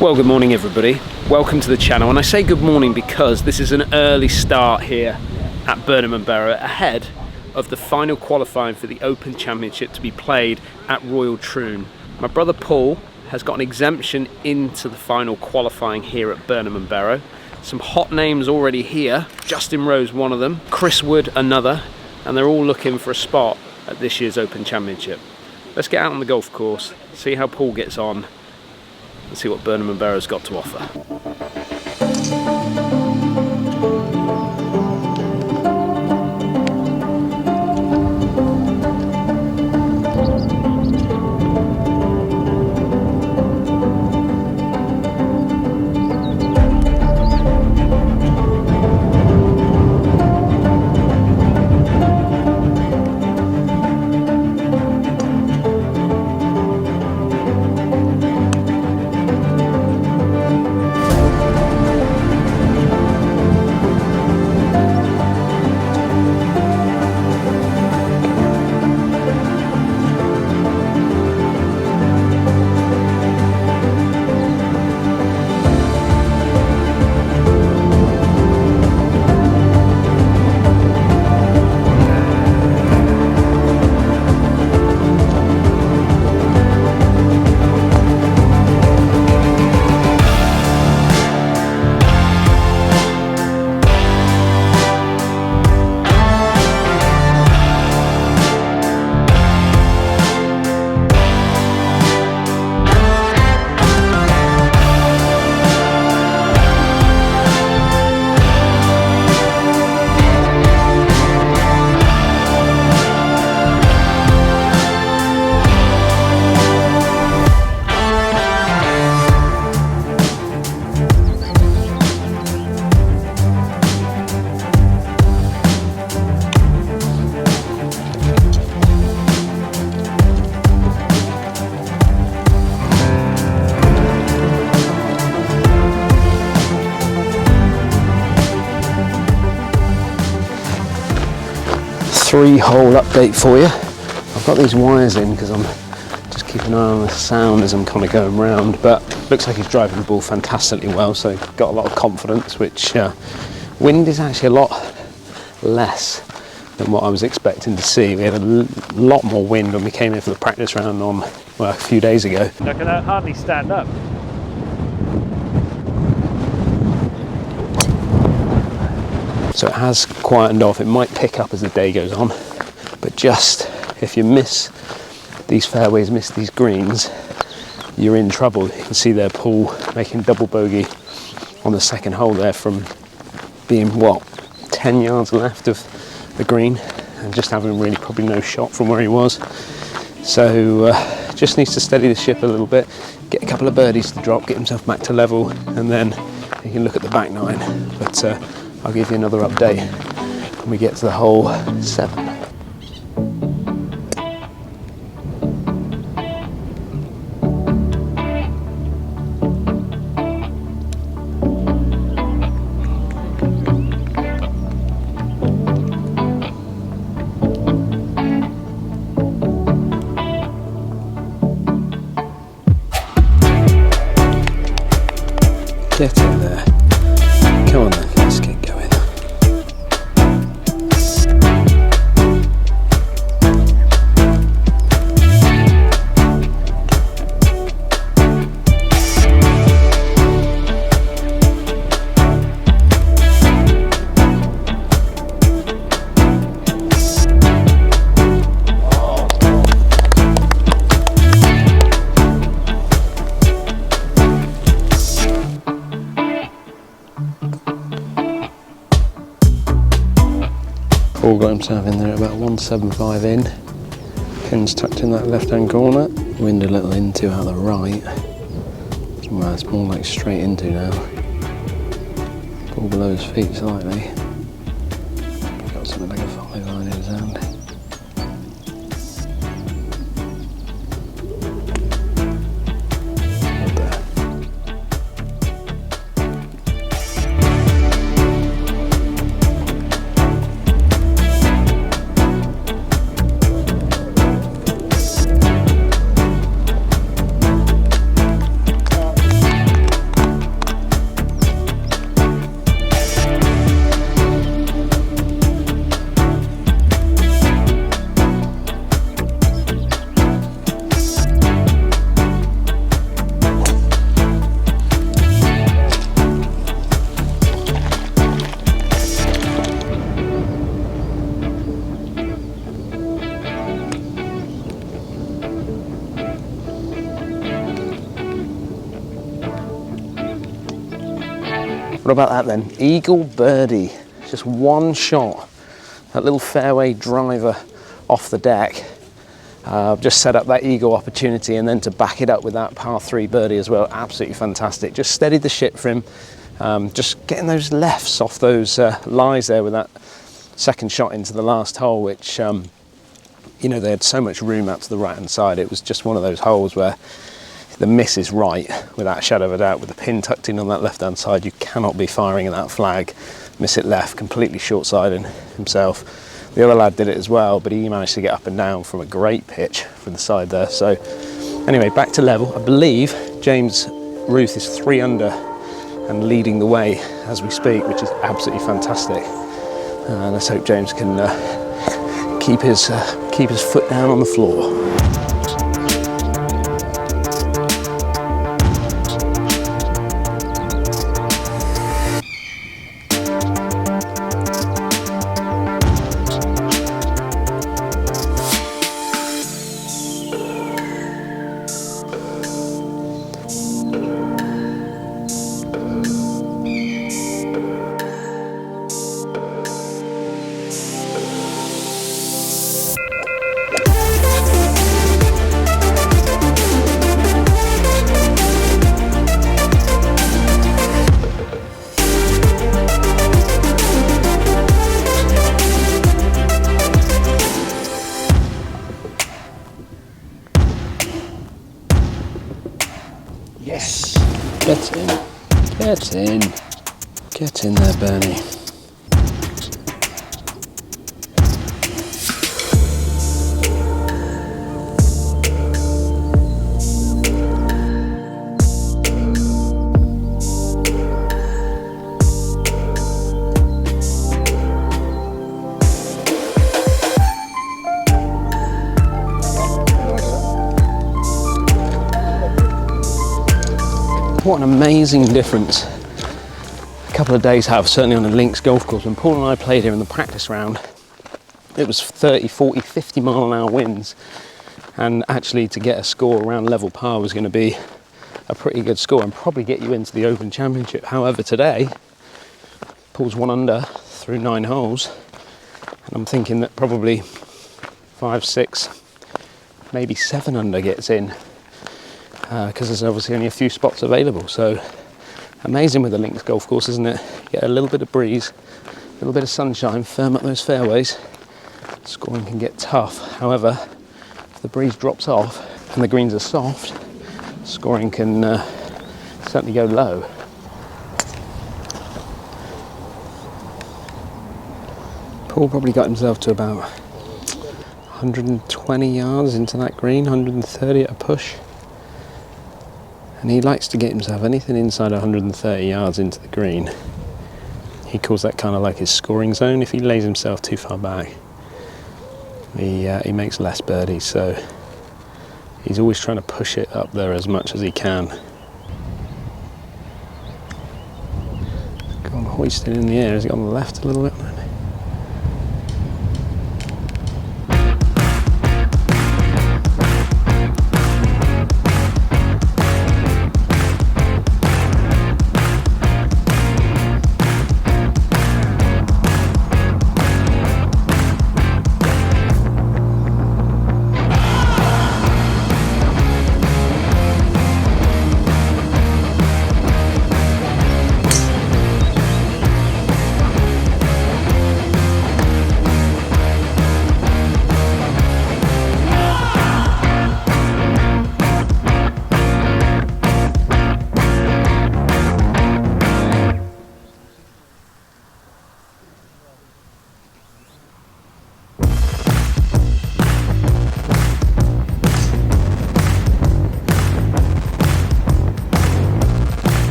Well, good morning everybody. Welcome to the channel, and I say good morning because this is an early start here at Burnham Berrow ahead of the final qualifying for the Open Championship to be played at Royal Troon. My brother Paul has got an exemption into the final qualifying here at Burnham Berrow. Some hot names already here. Justin Rose, one of them, Chris Wood, another, and they're all looking for a spot at this year's Open Championship. Let's get out on the golf course, see how Paul gets on, and see what Burnham Berrow's got to offer. Three-hole update for you. I've got these wires in because I'm just keeping an eye on the sound as I'm kind of going round, but looks like he's driving the ball fantastically well, so got a lot of confidence, which wind is actually a lot less than what I was expecting to see. We had a lot more wind when we came in for the practice round on, well, a few days ago. I can hardly stand up. So it has quietened off. It might pick up as the day goes on, but just if you miss these fairways, miss these greens, you're in trouble. You can see there Paul making double bogey on the second hole there from being, what, 10 yards left of the green and just having really probably no shot from where he was. So just needs to steady the ship a little bit, get a couple of birdies to drop, get himself back to level, and then you can look at the back nine. But I'll give you another update when we get to the hole 7. Get in there. Come on then, let's get going. Paul got himself in there at about 175 in. Pin's tucked in that left-hand corner. Wind a little into out the right. Well, it's more like straight into now. Ball below his feet slightly. Got something like a 5 iron in his hand. What about that then? Eagle birdie. Just one shot. That little fairway driver off the deck. Just set up that eagle opportunity, and then to back it up with that par 3 birdie as well. Absolutely fantastic. Just steadied the ship for him. Just getting those lefts off those lies there with that second shot into the last hole, which, you know, they had so much room out to the right hand side. It was just one of those holes where the miss is right, without a shadow of a doubt. With the pin tucked in on that left hand side, you cannot be firing at that flag. Miss it left, completely short-sided himself. The other lad did it as well, but he managed to get up and down from a great pitch from the side there. So anyway, back to level. I believe James Ruth is 3 under and leading the way as we speak, which is absolutely fantastic. Let's hope James can keep his foot down on the floor. Yes. Get in. Get in. Get in there, Bernie. What an amazing difference a couple of days have, certainly on the links golf course. When Paul and I played here in the practice round, it was 30, 40, 50 mile an hour winds, and actually to get a score around level par was going to be a pretty good score and probably get you into the Open Championship. However, today Paul's 1 under through 9 holes, and I'm thinking that probably 5, 6, maybe 7 under gets in, because there's obviously only a few spots available. So amazing with the links golf course, isn't it? Get a little bit of breeze, a little bit of sunshine, firm up those fairways, scoring can get tough. However, if the breeze drops off and the greens are soft, scoring can certainly go low. Paul probably got himself to about 120 yards into that green, 130 at a push. And he likes to get himself anything inside 130 yards into the green. He calls that kind of like his scoring zone. If he lays himself too far back, he makes less birdies. So he's always trying to push it up there as much as he can. Gone hoisted in the air. Has it gone left a little bit?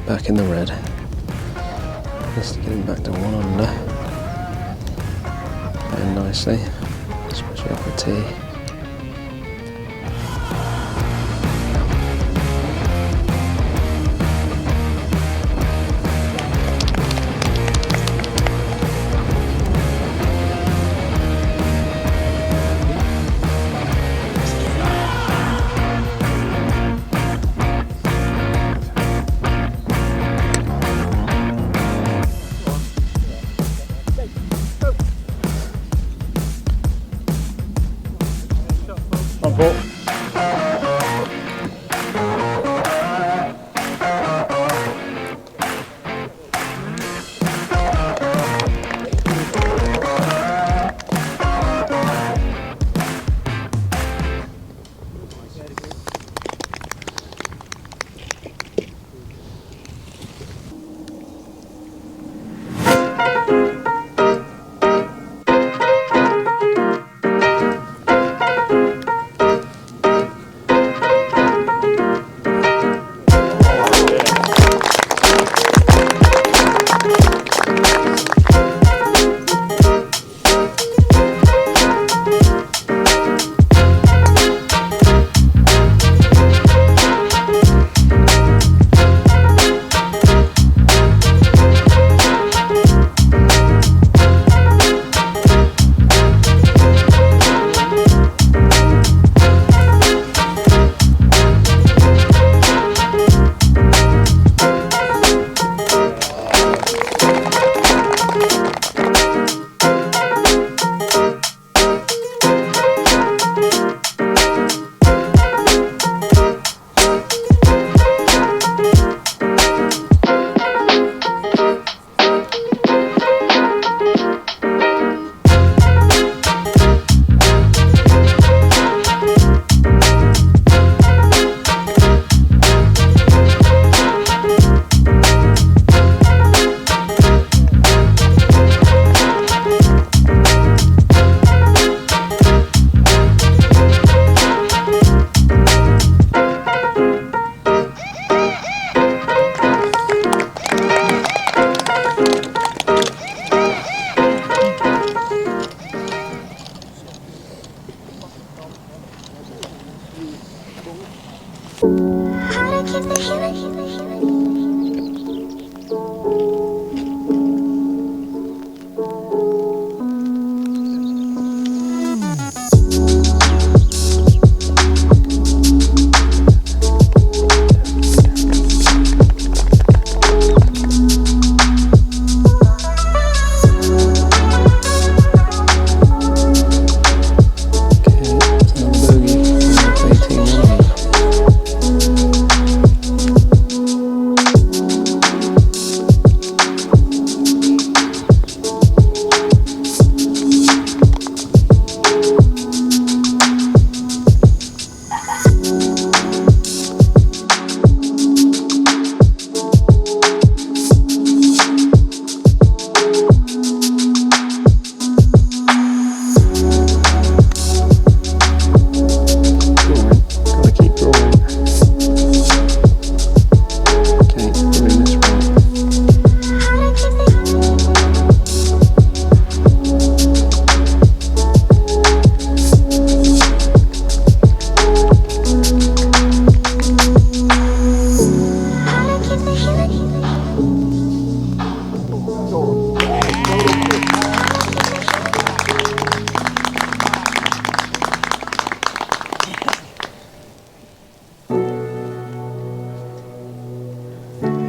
Back in the red. Just getting back to 1 under. Very nicely. Especially off the tee.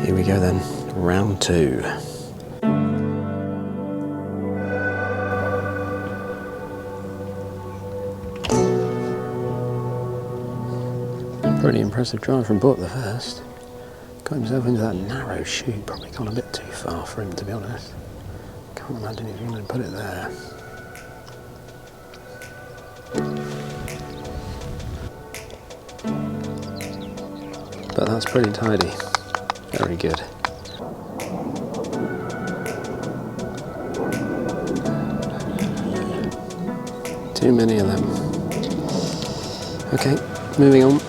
Here we go then, round two. Pretty impressive drive from Book the first. Got himself into that narrow chute, probably gone a bit too far for him to be honest. Can't imagine he's wanted to put it there. But that's pretty tidy. Very good. Too many of them. Okay, moving on.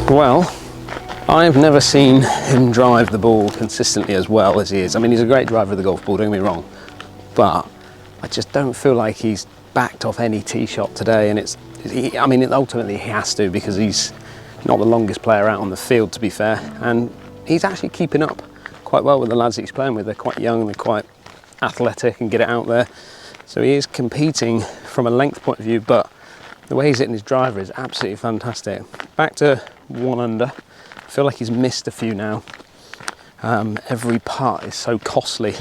Well, I've never seen him drive the ball consistently as well as he is. I mean, he's a great driver of the golf ball, don't get me wrong, but I just don't feel like he's backed off any tee shot today, and I mean, ultimately he has to, because he's not the longest player out on the field, to be fair, and he's actually keeping up quite well with the lads that he's playing with. They're quite young, they're quite athletic and get it out there, so he is competing from a length point of view, but the way he's hitting his driver is absolutely fantastic. Back to 1 under. I feel like he's missed a few now. Every putt is so costly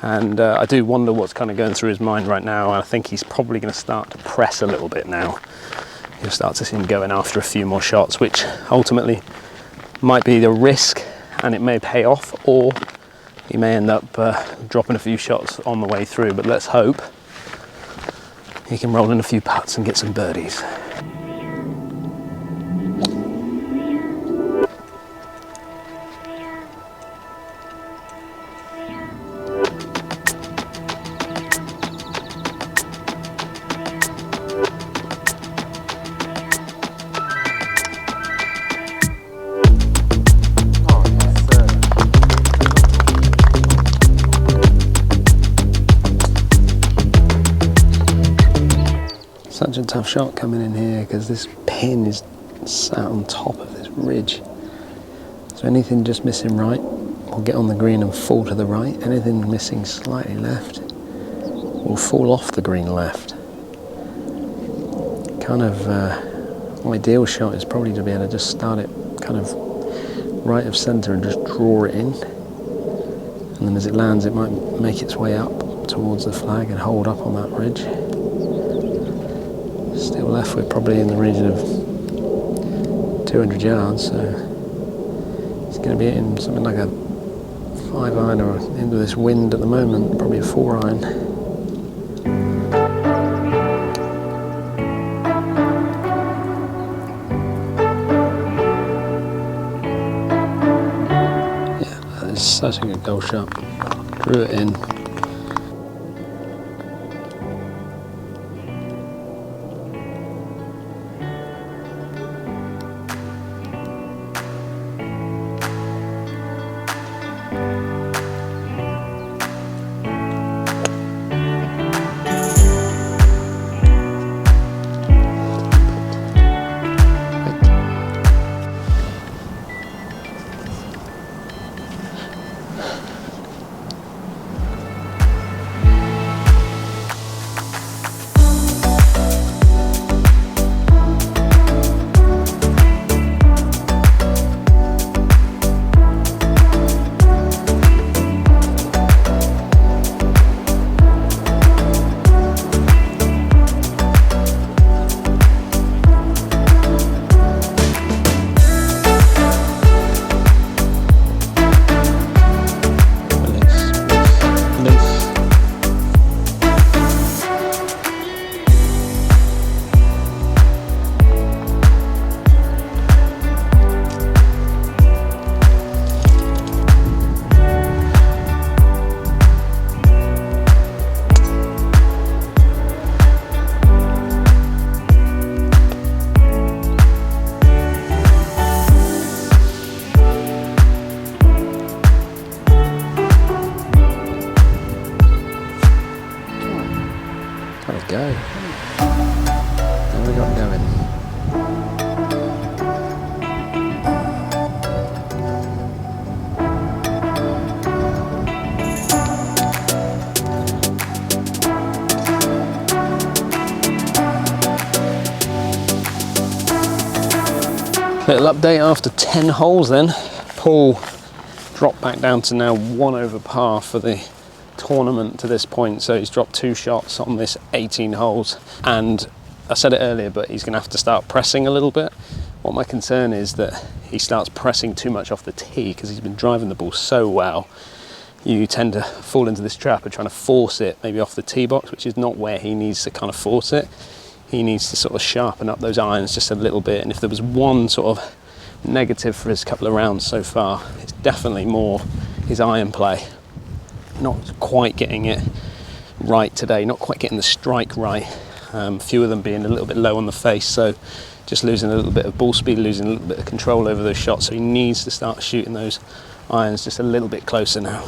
And I do wonder what's kind of going through his mind right now. I think he's probably going to start to press a little bit now. You'll start to see him going after a few more shots, which ultimately might be the risk, and it may pay off, or he may end up dropping a few shots on the way through. But let's hope he can roll in a few putts and get some birdies. Such a tough shot coming in here because this pin is sat on top of this ridge. So anything just missing right will get on the green and fall to the right. Anything missing slightly left will fall off the green left. Kind of ideal shot is probably to be able to just start it kind of right of centre and just draw it in. And then as it lands, it might make its way up towards the flag and hold up on that ridge. Still left with probably in the region of 200 yards, so it's going to be hitting something like a 5-iron or into this wind at the moment, probably a 4-iron. Yeah, that is such a good golf shot. Drew it in. Little update after 10 holes then. Paul dropped back down to now 1 over par for the tournament to this point, so he's dropped 2 shots on this 18 holes, and I said it earlier, but he's going to have to start pressing a little bit. What my concern is that he starts pressing too much off the tee, because he's been driving the ball so well. You tend to fall into this trap of trying to force it maybe off the tee box, which is not where he needs to kind of force it. He needs to sort of sharpen up those irons just a little bit, and if there was one sort of negative for his couple of rounds so far, it's definitely more his iron play. Not quite getting it right today, not quite getting the strike right. Few of them being a little bit low on the face, so just losing a little bit of ball speed, losing a little bit of control over those shots, so he needs to start shooting those irons just a little bit closer now.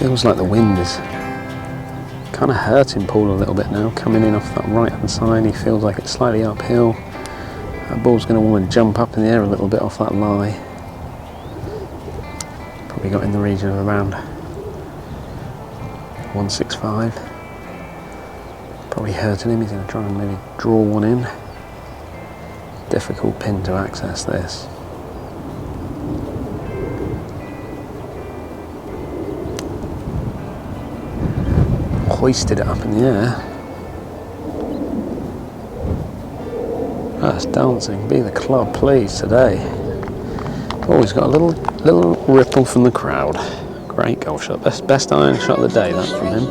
Feels like the wind is kind of hurting Paul a little bit now, coming in off that right hand side. He feels like it's slightly uphill. That ball's going to want to jump up in the air a little bit off that lie. Probably got in the region of around 165. Probably hurting him. He's going to try and maybe draw one in. Difficult pin to access this. Hoisted it up in the air. That's dancing. Be the club, please, today. Oh, he's got a little ripple from the crowd. Great golf shot. Best iron shot of the day, that from him.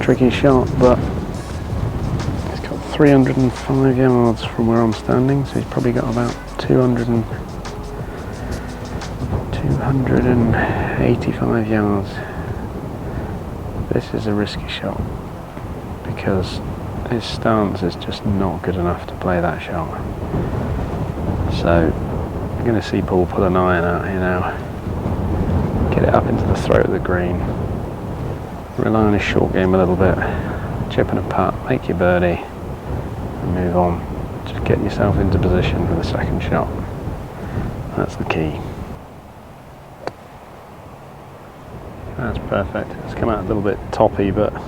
Tricky shot, but he's got 305 yards from where I'm standing, so he's probably got about 285 yards. This is a risky shot because his stance is just not good enough to play that shot. So I'm going to see Paul put an iron out here now, get it up into the throat of the green. Rely on his short game a little bit, chip and a putt, make your birdie and move on. Just get yourself into position for the second shot. That's the key. That's perfect. It's come out a little bit toppy, but as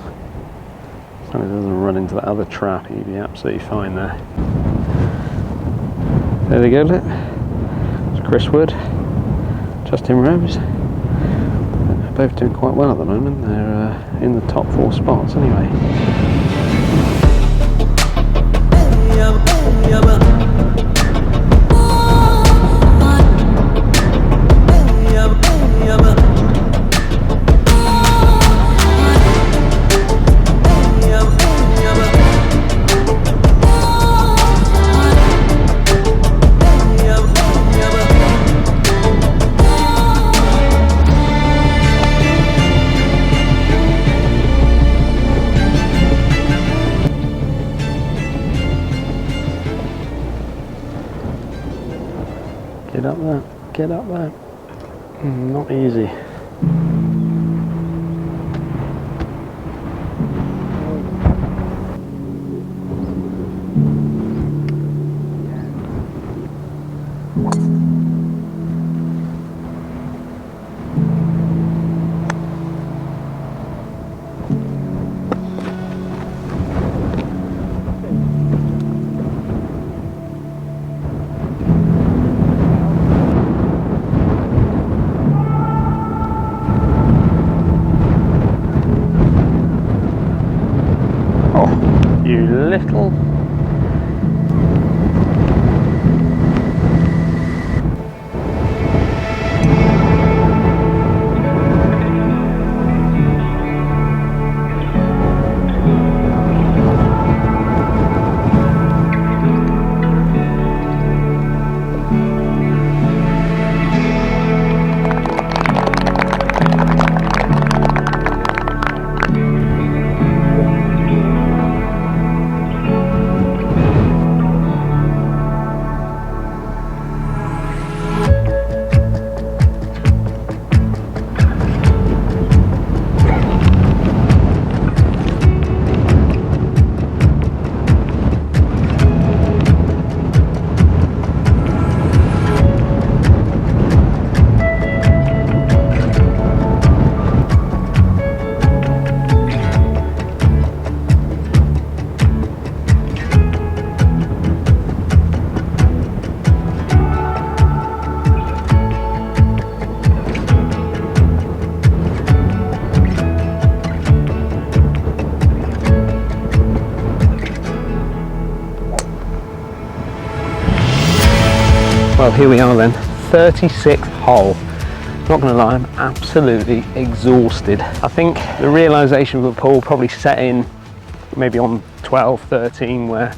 long as it doesn't run into that other trap, he'd be absolutely fine there. There they go, look. It's Chris Wood, Justin Rose. Both doing quite well at the moment. They're in the top 4 spots anyway. Get up there. Not easy. You little Well, here we are then, 36th hole. Not going to lie, I'm absolutely exhausted. I think the realisation for Paul probably set in maybe on 12, 13, where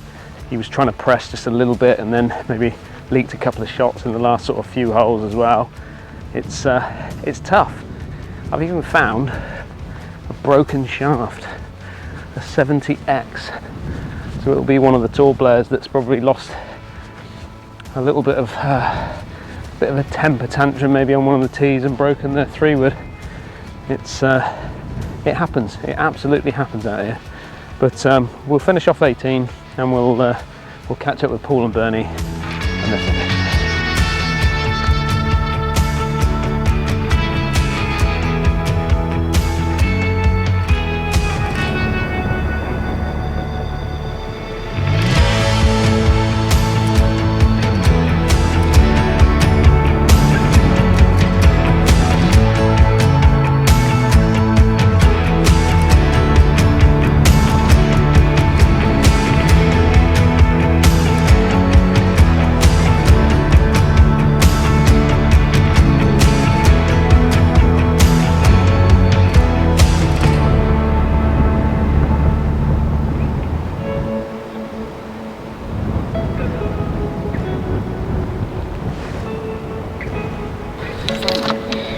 he was trying to press just a little bit and then maybe leaked a couple of shots in the last sort of few holes as well. It's tough. I've even found a broken shaft, a 70X. So it'll be one of the tour players that's probably lost a little bit of a temper tantrum maybe on one of the tees and broken their 3-wood. It happens. It absolutely happens out here. But we'll finish off 18 and we'll catch up with Paul and Bernie and they're finished.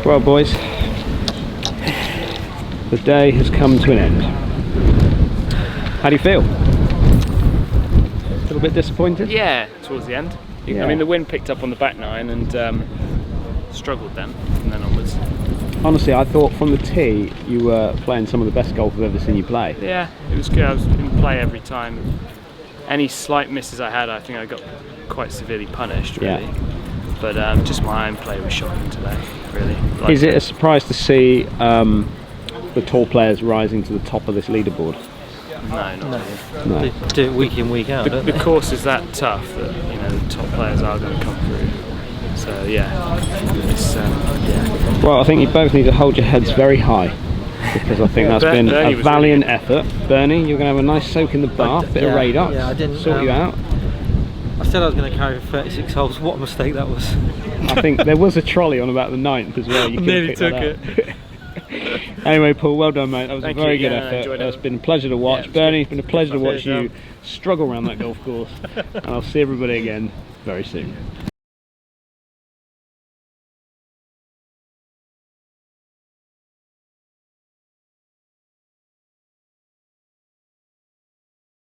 Well boys, the day has come to an end. How do you feel? A little bit disappointed? Yeah, towards the end. Yeah. I mean the wind picked up on the back nine and struggled then, from then onwards. Honestly, I thought from the tee you were playing some of the best golf I've ever seen you play. Yeah, it was good. I was in play every time. Any slight misses I had, I think I got quite severely punished, really. Yeah. But just my iron play was shocking today, really. Like, is it a surprise to see the tall players rising to the top of this leaderboard? No, not really. No. They do it week in, week out, don't The they? course is that tough that, you know, the top players are going to come through. So yeah, it's, yeah. Well, I think you both need to hold your heads very high because I think that's been Bernie a was valiant really effort. Bernie, you're going to have a nice soak in the bath, bit of radar, yeah, I didn't sort you out. I said I was going to carry for 36 holes. What a mistake that was. I think there was a trolley on about the 9th as well. You Nearly took it. Anyway, Paul, well done, mate. That was Thank a very you. good Yeah, I effort. enjoyed it. It's been a pleasure to watch. Yeah, Bernie, it's good. been a pleasure to watch Cheers, you struggle around that golf course. And I'll see everybody again very soon.